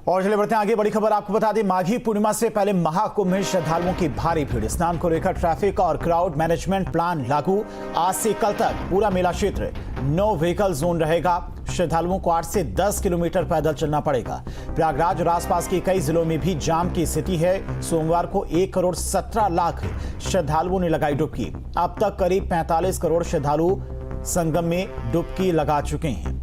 और चलिए बढ़ते हैं आगे। बड़ी खबर आपको बता दें, माघी पूर्णिमा से पहले महाकुंभ में श्रद्धालुओं की भारी भीड़। स्नान को लेकर ट्रैफिक और क्राउड मैनेजमेंट प्लान लागू। आज से कल तक पूरा मेला क्षेत्र नो व्हीकल जोन रहेगा। श्रद्धालुओं को 8 से 10 किलोमीटर पैदल चलना पड़ेगा। प्रयागराज और आसपास के कई जिलों में भी जाम की स्थिति है। सोमवार को 1 करोड़ 17 लाख श्रद्धालुओं ने लगाई डुबकी। अब तक करीब 45 करोड़ श्रद्धालु संगम में डुबकी लगा चुके हैं।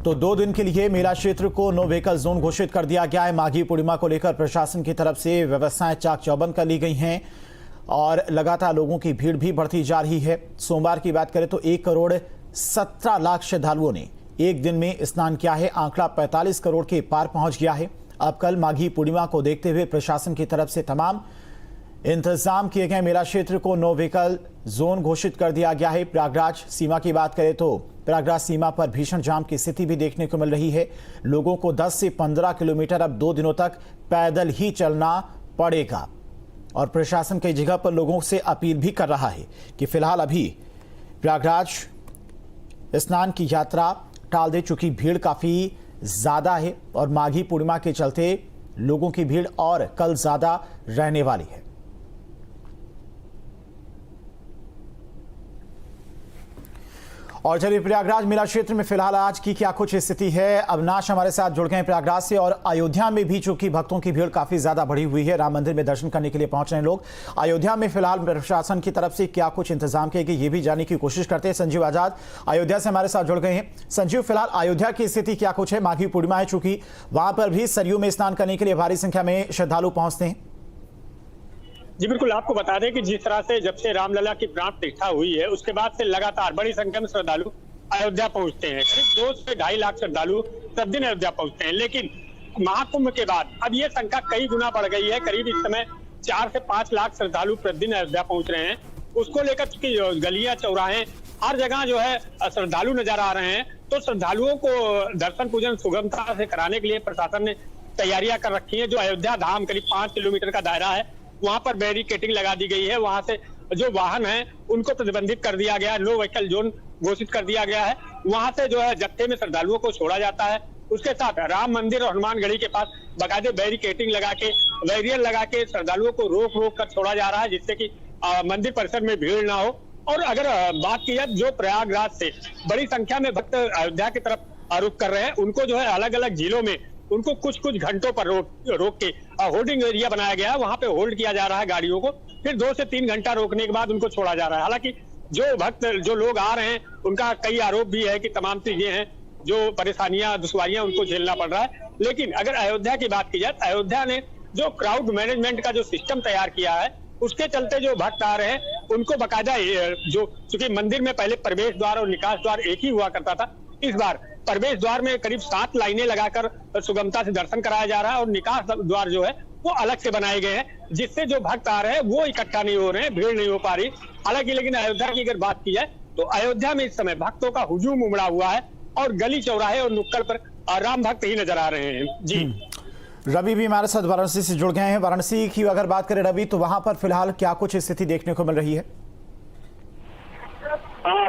तो 2 दिन के लिए मेला क्षेत्र को नो व्हीकल जोन घोषित कर दिया गया है। माघी पूर्णिमा को लेकर प्रशासन की तरफ से व्यवस्थाएं चाक चौबंद कर ली गई हैं और लगातार लोगों की भीड़ भी बढ़ती जा रही है। सोमवार की बात करें तो 1 करोड़ 17 लाख श्रद्धालुओं ने एक दिन में स्नान किया है। आंकड़ा 45 करोड़ के पार पहुंच गया है। अब कल माघी पूर्णिमा को देखते हुए प्रशासन की तरफ से तमाम इंतजाम किए गए। मेला क्षेत्र को नो व्हीकल जोन घोषित कर दिया गया है। प्रयागराज सीमा की बात करें तो प्रयागराज सीमा पर भीषण जाम की स्थिति भी देखने को मिल रही है। लोगों को 10 से 15 किलोमीटर अब 2 दिनों तक पैदल ही चलना पड़ेगा और प्रशासन कई जगह पर लोगों से अपील भी कर रहा है कि फिलहाल अभी प्रयागराज स्नान की यात्रा टाल दे, चूंकि भीड़ काफी ज्यादा है और माघी पूर्णिमा के चलते लोगों की भीड़ और कल ज्यादा रहने वाली है। और चलिए प्रयागराज मेला क्षेत्र में फिलहाल आज की क्या कुछ स्थिति है। अविनाश हमारे साथ जुड़ गए हैं प्रयागराज से। और अयोध्या में भी चूंकि भक्तों की भीड़ काफी ज्यादा बढ़ी हुई है, राम मंदिर में दर्शन करने के लिए पहुंच रहे हैं लोग। अयोध्या में फिलहाल प्रशासन की तरफ से क्या कुछ इंतजाम किए गए, ये भी जानने की कोशिश करते हैं। संजीव आजाद अयोध्या से हमारे साथ जुड़ गए हैं। संजीव, फिलहाल अयोध्या की स्थिति क्या कुछ है? माघी पूर्णिमा है, चूंकि वहां पर भी सरयू में स्नान करने के लिए भारी संख्या में श्रद्धालु पहुंचते हैं। जी बिल्कुल, आपको बता दें कि जिस तरह से जब से रामलला की प्राण प्रतिष्ठा हुई है उसके बाद से लगातार बड़ी संख्या में श्रद्धालु अयोध्या पहुंचते हैं। करीब 2 से 2.5 लाख श्रद्धालु प्रतिदिन अयोध्या पहुंचते हैं। लेकिन महाकुंभ के बाद अब ये संख्या कई गुना बढ़ गई है। करीब इस समय 4 से 5 लाख श्रद्धालु प्रतिदिन अयोध्या पहुंच रहे हैं। उसको लेकर चूंकि गलियां चौराहे हर जगह जो है श्रद्धालु नजर आ रहे हैं, तो श्रद्धालुओं को दर्शन पूजन सुगमता से कराने के लिए प्रशासन ने तैयारियां कर रखी है। जो अयोध्या धाम करीब 5 किलोमीटर का दायरा है, वहां पर बैरिकेटिंग लगा दी गई है। वहां से जो वाहन है उनको प्रतिबंधित कर दिया गया है, नो व्हीकल जोन घोषित कर दिया गया है। वहां से जो है जत्थे में श्रद्धालुओं को छोड़ा जाता है। उसके साथ राम मंदिर और हनुमानगढ़ी के पास बाकायदे बैरिकेटिंग लगा के, बैरियर लगा के श्रद्धालुओं को रोक रोक कर छोड़ा जा रहा है, जिससे कि मंदिर परिसर में भीड़ ना हो। और अगर बात की जाए जो प्रयागराज से बड़ी संख्या में भक्त अयोध्या की तरफ रुख कर रहे हैं, उनको जो है अलग अलग जिलों में उनको कुछ घंटों पर रोक के होल्डिंग एरिया बनाया गया है। वहां पे होल्ड किया जा रहा है गाड़ियों को, फिर 2 से 3 घंटा रोकने के बाद उनको छोड़ा जा रहा है। हालांकि जो भक्त जो लोग आ रहे हैं उनका कई आरोप भी है कि तमाम चीजें हैं, जो परेशानियां दुश्वारियां उनको झेलना पड़ रहा है। लेकिन अगर अयोध्या की बात की जाए, अयोध्या ने जो क्राउड मैनेजमेंट का जो सिस्टम तैयार किया है, उसके चलते जो भक्त आ रहे हैं उनको बाकायदा जो चूंकि मंदिर में पहले प्रवेश द्वार और निकास द्वार एक ही हुआ करता था, इस बार प्रवेश द्वार में करीब 7 लाइनें लगाकर सुगमता से दर्शन कराया जा रहा है और निकास द्वार जो है वो अलग से बनाए गए हैं, जिससे जो भक्त आ रहे हैं वो इकट्ठा नहीं हो रहे हैं, भीड़ नहीं हो पा रही। हालांकि लेकिन अयोध्या की अगर बात की जाए तो अयोध्या में इस समय भक्तों का हुजूम उमड़ा हुआ है और गली चौराहे और नुक्कड़ पर राम भक्त ही नजर आ रहे हैं। जी रवि भी हमारे साथ वाराणसी से जुड़ गए हैं। वाराणसी की अगर बात करें रवि, तो वहां पर फिलहाल क्या कुछ स्थिति देखने को मिल रही है?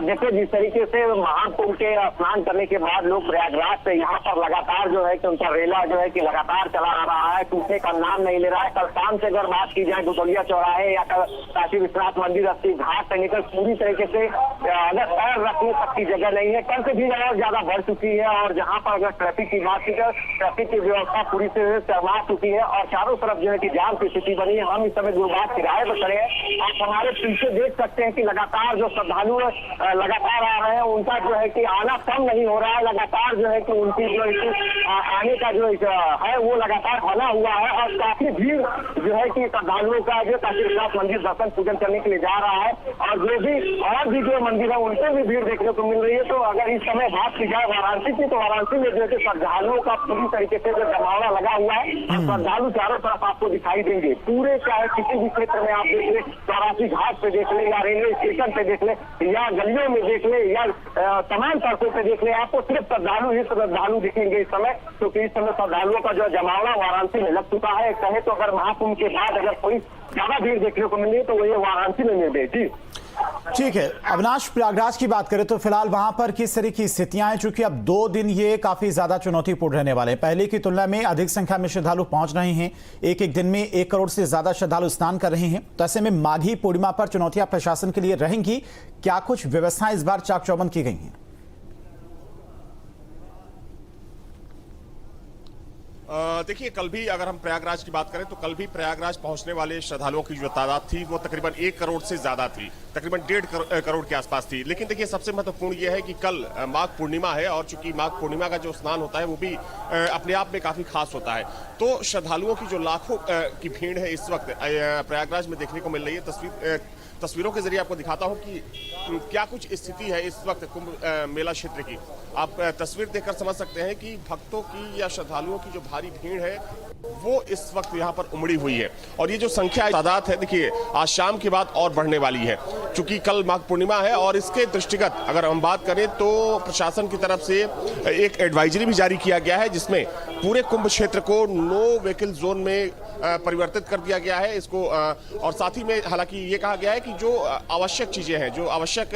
देखो, जिस तरीके से महाकुंभ के स्नान करने के बाद लोग प्रयागराज से यहाँ पर लगातार जो है कि उनका रेला जो है कि लगातार चला आ रहा है, टूटने का नाम नहीं ले रहा है। कल शाम से अगर बात की जाए दुतौलिया चौराहे या काशी विश्वनाथ मंदिर अस्सी घाट से निकल पूरी तरीके से अगर पैर रखने तक की जगह नहीं है। कल से भी और ज्यादा बढ़ चुकी है और जहाँ पर अगर ट्रैफिक की बात की जाए, ट्रैफिक की व्यवस्था पूरी तरह से चरमा चुकी है और चारों तरफ जो है कि जाम की स्थिति बनी है। हम इस समय गुरुबाग किराए पर खड़े हैं। आप हमारे पीछे देख सकते हैं कि लगातार जो श्रद्धालु लगातार आ रहे हैं, उनका जो है कि आना कम नहीं हो रहा है। लगातार जो है कि उनकी जो आने का जो है वो लगातार बना हुआ है और काफी भीड़ जो है कि श्रद्धालुओं का जो काशी विश्वनाथ मंदिर दर्शन पूजन करने के लिए जा रहा है और जो भी और भी जो मंदिर है उनसे भी भीड़ देखने को मिल रही है। तो अगर इस समय बात की जाए वाराणसी की, तो वाराणसी में जो है श्रद्धालुओं का पूरी तरीके से जो जमावड़ा लगा हुआ है, श्रद्धालु चारों तरफ आपको दिखाई देंगे। पूरे चाहे किसी भी क्षेत्र में आप देख ले, वाराणसी घाट पे देख ले या रेलवे स्टेशन पे देख ले या गलियों में देख ले या तमाम सड़कों पे देख ले, आपको सिर्फ श्रद्धालु ही श्रद्धालु दिखेंगे इस समय, क्योंकि इस समय श्रद्धालुओं का जो जमावड़ा वाराणसी में लग चुका है। कहे तो अगर महाकुंभ के बाद अगर कोई ज्यादा भीड़ देखने को मिली तो वो ये वाराणसी में मिल गई। जी ठीक है अविनाश, प्रयागराज की बात करें तो फिलहाल वहां पर किस तरह की स्थितियां हैं, चूंकि अब 2 दिन ये काफी ज्यादा चुनौतीपूर्ण रहने वाले हैं। पहले की तुलना में अधिक संख्या में श्रद्धालु पहुंच रहे हैं, एक दिन में 1 करोड़ से ज्यादा श्रद्धालु स्नान कर रहे हैं। तो ऐसे में माघी पूर्णिमा पर चुनौतियां प्रशासन के लिए रहेंगी, क्या कुछ व्यवस्थाएं इस बार चाक चौबंद की गई हैं? देखिए, कल भी अगर हम प्रयागराज की बात करें तो कल भी प्रयागराज पहुंचने वाले श्रद्धालुओं की जो तादाद थी वो तकरीबन 1 करोड़ से ज्यादा थी, तकरीबन 1.5 करोड़ के आसपास थी। लेकिन देखिए, सबसे महत्वपूर्ण ये है कि कल माघ पूर्णिमा है और चूंकि माघ पूर्णिमा का जो स्नान होता है वो भी अपने आप में काफी खास होता है। तो श्रद्धालुओं की जो लाखों की भीड़ है इस वक्त प्रयागराज में देखने को मिल रही है। तस्वीरों के जरिए आपको दिखाता हूं कि क्या कुछ स्थिति है इस वक्त कुंभ मेला क्षेत्र की। आप तस्वीर देखकर समझ सकते हैं कि भक्तों की या श्रद्धालुओं की जो भारी भीड़ है वो इस वक्त यहाँ पर उमड़ी हुई है। और ये जो संख्या तादाद है, देखिए आज शाम के बाद और बढ़ने वाली है, क्योंकि कल माघ पूर्णिमा है। और इसके दृष्टिगत अगर हम बात करें तो प्रशासन की तरफ से एक एडवाइजरी भी जारी किया गया है, जिसमें पूरे कुंभ क्षेत्र को नो व्हीकल जोन में परिवर्तित कर दिया गया है इसको। और साथ ही में हालांकि ये कहा गया है कि जो आवश्यक चीजें हैं, जो आवश्यक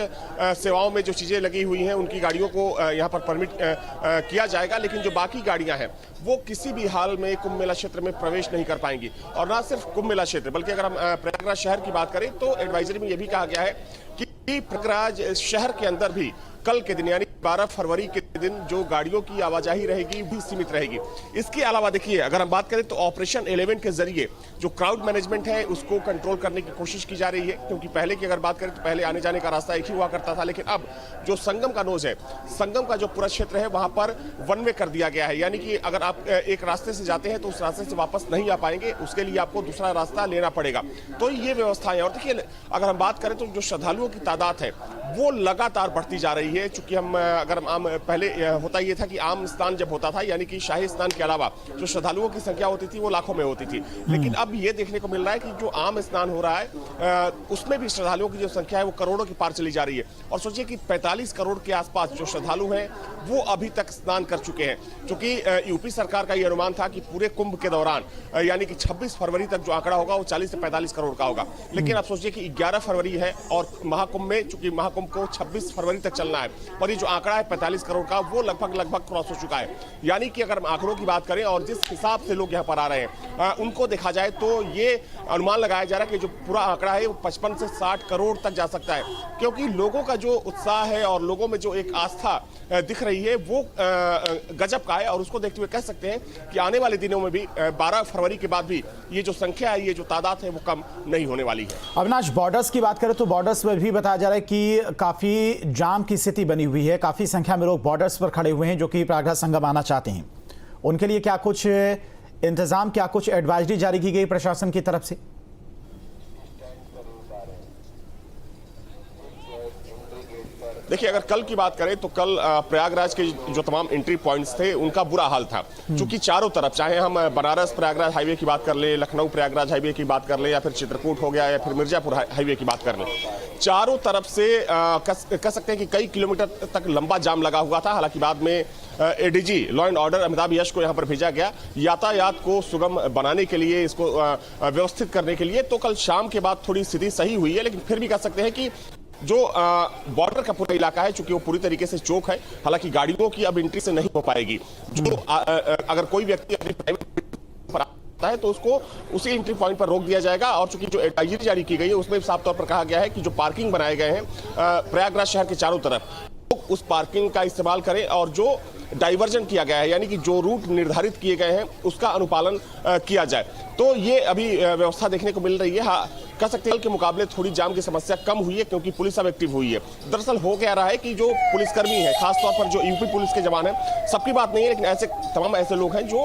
सेवाओं में जो चीजें लगी हुई हैं, उनकी गाड़ियों को यहाँ पर परमिट किया जाएगा। लेकिन जो बाकी गाड़ियां हैं वो किसी भी हाल में कुंभ मेला क्षेत्र में प्रवेश नहीं कर पाएंगी। और ना सिर्फ कुंभ मेला क्षेत्र, बल्कि अगर हम प्रयागराज शहर की बात करें तो एडवाइजरी में यह भी कहा गया है कि प्रयागराज शहर के अंदर भी कल के दिन यानी 12 फरवरी के दिन जो गाड़ियों की आवाजाही रहेगी भी सीमित रहेगी। इसके अलावा देखिए, अगर हम बात करें तो ऑपरेशन 11 के जरिए जो क्राउड मैनेजमेंट है उसको कंट्रोल करने की कोशिश की जा रही है। क्योंकि पहले की अगर बात करें तो पहले आने जाने का रास्ता एक ही हुआ करता था, लेकिन अब जो संगम का नोज है, संगम का जो पूरा क्षेत्र है वहां पर वन वे कर दिया गया है। यानी कि अगर आप एक रास्ते से जाते हैं तो उस रास्ते से वापस नहीं आ पाएंगे, उसके लिए आपको दूसरा रास्ता लेना पड़ेगा। तो ये व्यवस्था है। और देखिए, अगर हम बात करें तो जो श्रद्धालुओं की तादाद है वो लगातार बढ़ती जा रही है। चूंकि हम अगर आम पहले होता ये था कि आम स्नान जब होता था, यानी कि शाही स्नान के अलावा जो श्रद्धालुओं की संख्या होती थी वो लाखों में होती थी। लेकिन अब ये देखने को मिल रहा है कि जो आम स्नान हो रहा है उसमें भी श्रद्धालुओं की जो संख्या है वो करोड़ों की पार चली जा रही है। और सोचिए कि 45 करोड़ के आसपास जो श्रद्धालु हैं वो अभी तक स्नान कर चुके हैं। क्योंकि यूपी सरकार का ये अनुमान था कि पूरे कुंभ के दौरान यानी कि 26 फरवरी तक जो आंकड़ा होगा वो 40 से 45 करोड़ का होगा। लेकिन आप सोचिए कि 11 फरवरी है और महाकुंभ में, चूंकि महाकुंभ को 26 फरवरी तक चलना है, और ये जो आंकड़ा है 45 करोड़ का वो लगभग क्रॉस हो चुका है। यानी कि अगर हम आंकड़ों की बात करें और जिस हिसाब से लोग यहाँ पर आ रहे हैं उनको देखा जाए तो ये अनुमान लगाया जा रहा है कि जो पूरा आंकड़ा है वो 55 से 60 करोड़ तक जा सकता है। क्योंकि लोगों का जो उत्साह है और लोगों में जो एक आस्था दिख रही है वो गजब का है। और उसको देखते हुए कह सकते हैं कि आने वाले दिनों में भी 12 फरवरी के बाद भी ये जो संख्या है, ये जो तादाद है वो कम नहीं होने वाली है। अविनाश, बॉर्डर्स की बात करें तो बॉर्डर्स पर भी बताया जा रहा है कि काफी जाम की स्थिति बनी हुई है, काफी संख्या में लोग बॉर्डर्स पर खड़े हुए हैं जो कि प्रयागराज संगम आना चाहते हैं। उनके लिए क्या कुछ इंतजाम, क्या कुछ एडवाइजरी जारी की गई प्रशासन की तरफ से? देखिए, अगर कल की बात करें तो कल प्रयागराज के जो तमाम एंट्री पॉइंट्स थे उनका बुरा हाल था। क्योंकि चारों तरफ, चाहे हम बनारस प्रयागराज हाईवे की बात कर ले, लखनऊ प्रयागराज हाईवे की बात कर ले, या फिर चित्रकूट हो गया, या फिर मिर्जापुर हाईवे की बात कर ले, चारों तरफ से कह सकते हैं कि कई किलोमीटर तक लंबा जाम लगा हुआ था। हालांकि बाद में ADG law and order Amitabh Yash को यहाँ पर भेजा गया यातायात को सुगम बनाने के लिए, इसको व्यवस्थित करने के लिए। तो कल शाम के बाद थोड़ी स्थिति सही हुई है, लेकिन फिर भी कह सकते हैं कि जो बॉर्डर का पूरा इलाका है, चूंकि वो पूरी तरीके से चौक है, हालांकि गाड़ियों की अब एंट्री से नहीं हो पाएगी। जो अगर कोई व्यक्ति अपनी प्राइवेट पर आता है तो उसको उसी एंट्री पॉइंट पर रोक दिया जाएगा। और चूंकि जो एडवाइजरी जारी की गई है उसमें साफ तौर पर कहा गया है कि जो पार्किंग बनाए गए हैं प्रयागराज शहर के चारों तरफ, उस पार्किंग का इस्तेमाल करें और जो डाइवर्जन किया गया है, यानी कि जो रूट निर्धारित किए गए हैं उसका अनुपालन किया जाए। तो ये अभी व्यवस्था देखने को मिल रही है। हाँ, कह सकते हैं के मुकाबले थोड़ी जाम की समस्या कम हुई है क्योंकि पुलिस अब एक्टिव हुई है। दरअसल हो क्या रहा है कि जो पुलिसकर्मी है, खासतौर पर जो यूपी पुलिस के जवान हैं, सबकी बात नहीं है लेकिन ऐसे तमाम ऐसे लोग हैं जो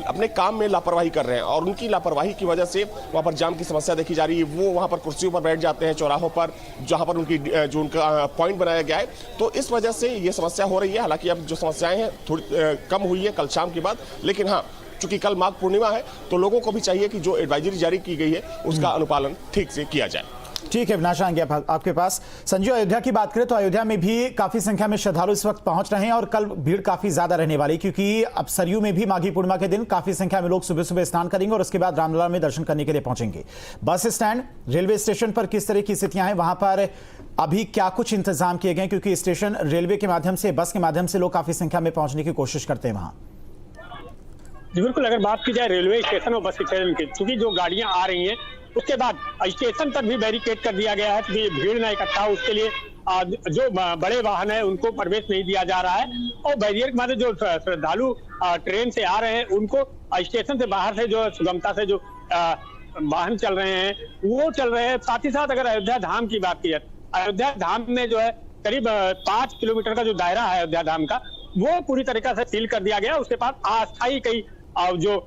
अपने काम में लापरवाही कर रहे हैं और उनकी लापरवाही की वजह से वहाँ पर जाम की समस्या देखी जा रही है। वो वहाँ पर कुर्सियों पर बैठ जाते हैं चौराहों पर, जहाँ पर उनकी जो उनका पॉइंट बनाया गया है, तो इस वजह से ये समस्या हो रही है। हालांकि अब जो समस्याएं हैं थोड़ी कम हुई है कल शाम के बाद, लेकिन हाँ, चूंकि कल माघ पूर्णिमा है तो लोगों को भी चाहिए कि जो एडवाइजरी जारी की गई है उसका अनुपालन ठीक से किया जाए। ठीक है अविनाश, आएंगे आपके पास। संजय, अयोध्या की बात करें तो अयोध्या में भी काफी संख्या में श्रद्धालु इस वक्त पहुंच रहे हैं और कल भीड़ काफी ज्यादा रहने वाली, क्योंकि अब सरयू में भी माघी पूर्णिमा के दिन काफी संख्या में लोग सुबह सुबह स्नान करेंगे और उसके बाद रामलला में दर्शन करने के लिए पहुंचेंगे। बस स्टैंड, रेलवे स्टेशन पर किस तरह की स्थितियां हैं, वहां पर अभी क्या कुछ इंतजाम किए गए, क्योंकि स्टेशन रेलवे के माध्यम से, बस के माध्यम से लोग काफी संख्या में पहुंचने की कोशिश करते हैं वहां। जी बिल्कुल, अगर बात की जाए रेलवे स्टेशन और बस स्टेशन की, क्योंकि जो गाड़ियां आ रही हैं उसके बाद स्टेशन पर भी बैरिकेड कर दिया गया है कि भीड़ न इकट्ठा हो, उसके लिए जो बड़े वाहन है उनको प्रवेश नहीं दिया जा रहा है। और बैरियर के माध्यम जो श्रद्धालु ट्रेन से आ रहे हैं उनको स्टेशन से बाहर से जो सुगमता से जो वाहन चल रहे हैं वो चल रहे हैं। साथ ही साथ अगर अयोध्या धाम की बात की जाए, अयोध्या धाम में जो है करीब 5 किलोमीटर का जो दायरा है अयोध्या धाम का, वो पूरी तरीके से सील कर दिया गया। उसके बाद अस्थायी कई जो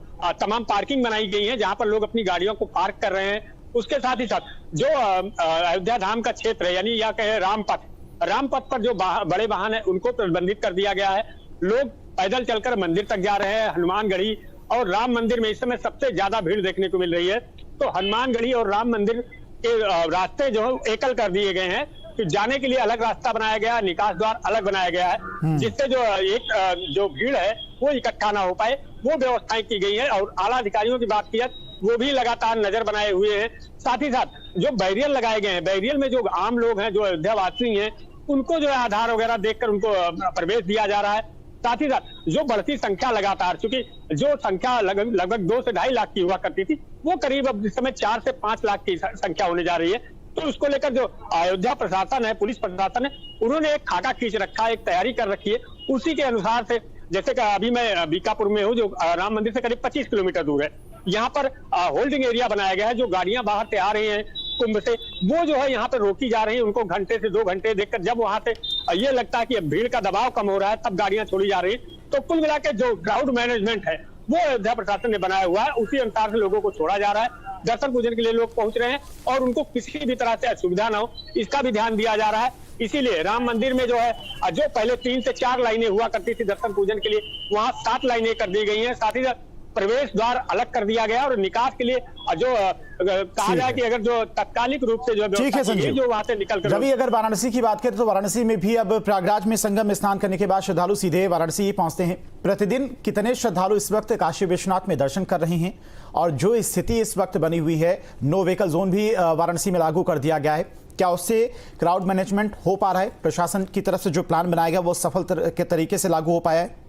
तमाम पार्किंग बनाई गई है जहां पर लोग अपनी गाड़ियों को पार्क कर रहे हैं। उसके साथ ही साथ जो अयोध्या धाम का क्षेत्र है, यानी या कहे रामपथ पर जो बड़े वाहन है उनको प्रतिबंधित कर दिया गया है। लोग पैदल चलकर मंदिर तक जा रहे हैं। हनुमानगढ़ी और राम मंदिर में इस समय सबसे ज्यादा भीड़ देखने को मिल रही है। तो हनुमानगढ़ी और राम मंदिर के रास्ते जो है एकल कर दिए गए हैं, तो जाने के लिए अलग रास्ता बनाया गया है, निकास द्वार अलग बनाया गया है, जिससे जो भीड़ है वो इकट्ठा ना हो पाए, वो व्यवस्थाएं की गई है। और आला अधिकारियों की बात की जाए वो भी लगातार नजर बनाए हुए हैं। साथ ही साथ जो बैरियर लगाए गए हैं, बैरियर में जो आम लोग हैं, जो अयोध्या वासी हैं, उनको जो है आधार वगैरह देखकर उनको प्रवेश दिया जा रहा है। साथ ही साथ जो बढ़ती संख्या लगातार, क्योंकि जो संख्या लगभग 2 से 2.5 लाख की हुआ करती थी, वो करीब अब इस समय 4 से 5 लाख की संख्या होने जा रही है। तो उसको लेकर जो अयोध्या प्रशासन है, पुलिस प्रशासन है, उन्होंने एक खाका खींच रखा है, एक तैयारी कर रखी है। उसी के अनुसार से, जैसे कि अभी मैं बीकापुर में हूँ, जो राम मंदिर से करीब 25 किलोमीटर दूर है, यहाँ पर होल्डिंग एरिया बनाया गया है। जो गाड़ियां बाहर से आ रही हैं कुंभ से, वो जो है यहाँ पर रोकी जा रही है। उनको घंटे से 2 घंटे देखकर जब वहां से ये लगता है कि भीड़ का दबाव कम हो रहा है, तब गाड़ियां छोड़ी जा रही है। तो कुल मिलाकर जो क्राउड मैनेजमेंट है वो अयोध्या प्रशासन ने बनाया हुआ है, उसी अनुसार से लोगों को छोड़ा जा रहा है। दर्शन पूजन के लिए लोग पहुंच रहे हैं और उनको किसी भी तरह से असुविधा ना हो, इसका भी ध्यान दिया जा रहा है। इसीलिए राम मंदिर में जो है, जो पहले 3 से 4 लाइनें हुआ करती थी दर्शन पूजन के लिए, वहां 7 लाइनें कर दी गई हैं। साथ ही साथ प्रवेश द्वार अलग कर दिया गया और निकास के लिए जो कहा जाए कि अगर जो तात्कालिक रूप से जो वहां से निकल कर, रवि, अगर वाराणसी की बात करें तो वाराणसी में भी अब प्रयागराज में संगम में स्नान करने के बाद श्रद्धालु सीधे वाराणसी ही पहुंचते हैं। प्रतिदिन कितने श्रद्धालु इस वक्त काशी विश्वनाथ में दर्शन कर रहे हैं, और जो स्थिति इस वक्त बनी हुई है, नो व्हीकल जोन भी वाराणसी में लागू कर दिया गया है, क्या उससे क्राउड मैनेजमेंट हो पा रहा है? प्रशासन की तरफ से जो प्लान बनाया गया वो सफल के तरीके से लागू हो पाया है?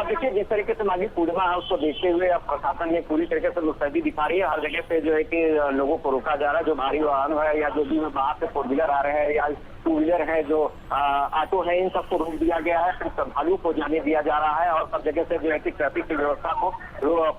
देखिए, जिस तरीके से माघी पूर्णिमा है उसको देखते हुए अब प्रशासन ने पूरी तरीके से मुस्तैदी दिखा रही है। हर जगह पे जो है कि लोगों को रोका जा रहा है। जो भारी वाहन है या जो भी बाहर से 4 व्हीलर आ रहे हैं या 2 व्हीलर है, जो ऑटो है, इन सबको रोक दिया गया है। फिर श्रद्धालुओं को जाने दिया जा रहा है और सब जगह से जो है कि ट्रैफिक की व्यवस्था को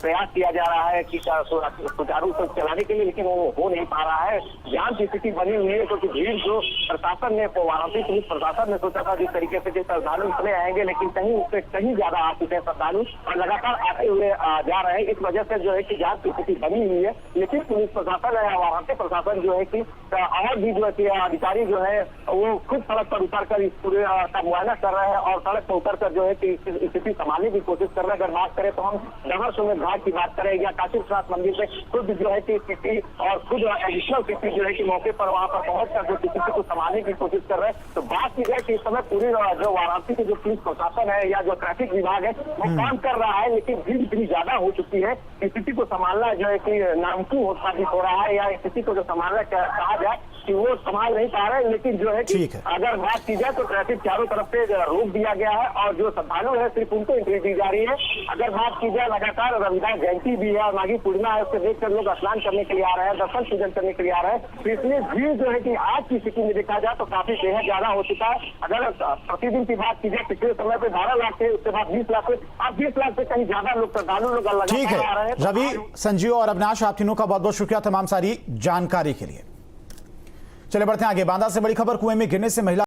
प्रयास किया जा रहा है कि सुचारू रूप से चलाने के लिए, लेकिन वो हो नहीं पा रहा है। जाम की स्थिति बनी हुई है, क्योंकि भीड़ जो प्रशासन ने, वाराणसी पुलिस प्रशासन ने सोचा था जिस तरीके से श्रद्धालु इतने आएंगे, लेकिन कहीं उससे कहीं ज्यादा आ चुके हैं श्रद्धालु और लगातार आते हुए जा रहे हैं। इस वजह से जो है कि जाम की स्थिति बनी हुई है। लेकिन पुलिस प्रशासन है, वाराणसी प्रशासन जो है कि और भी जो है अधिकारी जो है वो खुद सड़क पर उतर कर इस पूरे का मुआयना कर रहे हैं और सड़क पर उतर कर जो है कि स्थिति संभालने की कोशिश कर रहे हैं। अगर बात करें तो हम डगर सुमेध घाट की बात करें या काशी विश्वनाथ मंदिर से खुद जो है कि स्थिति और खुद एडिशनल स्थिति जो है कि मौके पर वहां पर पहुंचकर जो स्थिति को संभालने की कोशिश कर रहे हैं। तो बात की जाए कि इस समय पूरी जो वाराणसी की जो पुलिस प्रशासन है या जो ट्रैफिक विभाग है वो काम कर रहा है, लेकिन भीड़ इतनी ज्यादा हो चुकी है कि स्थिति को संभालना जो है कि नामुमकिन साबित हो रहा है, या स्थिति को जो संभालना कहा जाए कि वो संभाल नहीं पा रहे। लेकिन जो है कि अगर बात की जाए तो ट्रैफिक चारों तरफ से रोक दिया गया है और जो श्रद्धालु है सिर्फ उनको एंट्री दी जा रही है। अगर बात की जाए, लगातार रविदास जयंती भी है और माघी पूर्णिमा है, उसको देखकर लोग स्नान करने के लिए आ रहे हैं, दर्शन पूजन करने के लिए आ रहे हैं। तो इसलिए भीड़ जो है कि आज की स्थिति में देखा जाए तो काफी बेहद ज्यादा हो चुका है। अगर प्रतिदिन की बात की जाए, पिछले समय पे 12 लाख थे, उसके बाद 20 लाख थे, अब 20 लाख से कहीं ज्यादा लोग श्रद्धालु लोग लगातार आ रहे हैं। रवि, संजीव और अविनाश, आप तीनों का बहुत बहुत शुक्रिया तमाम सारी जानकारी के लिए। चले बढ़ते हैं आगे। बांदा से बड़ी खबर, कुएं में गिरने से महिला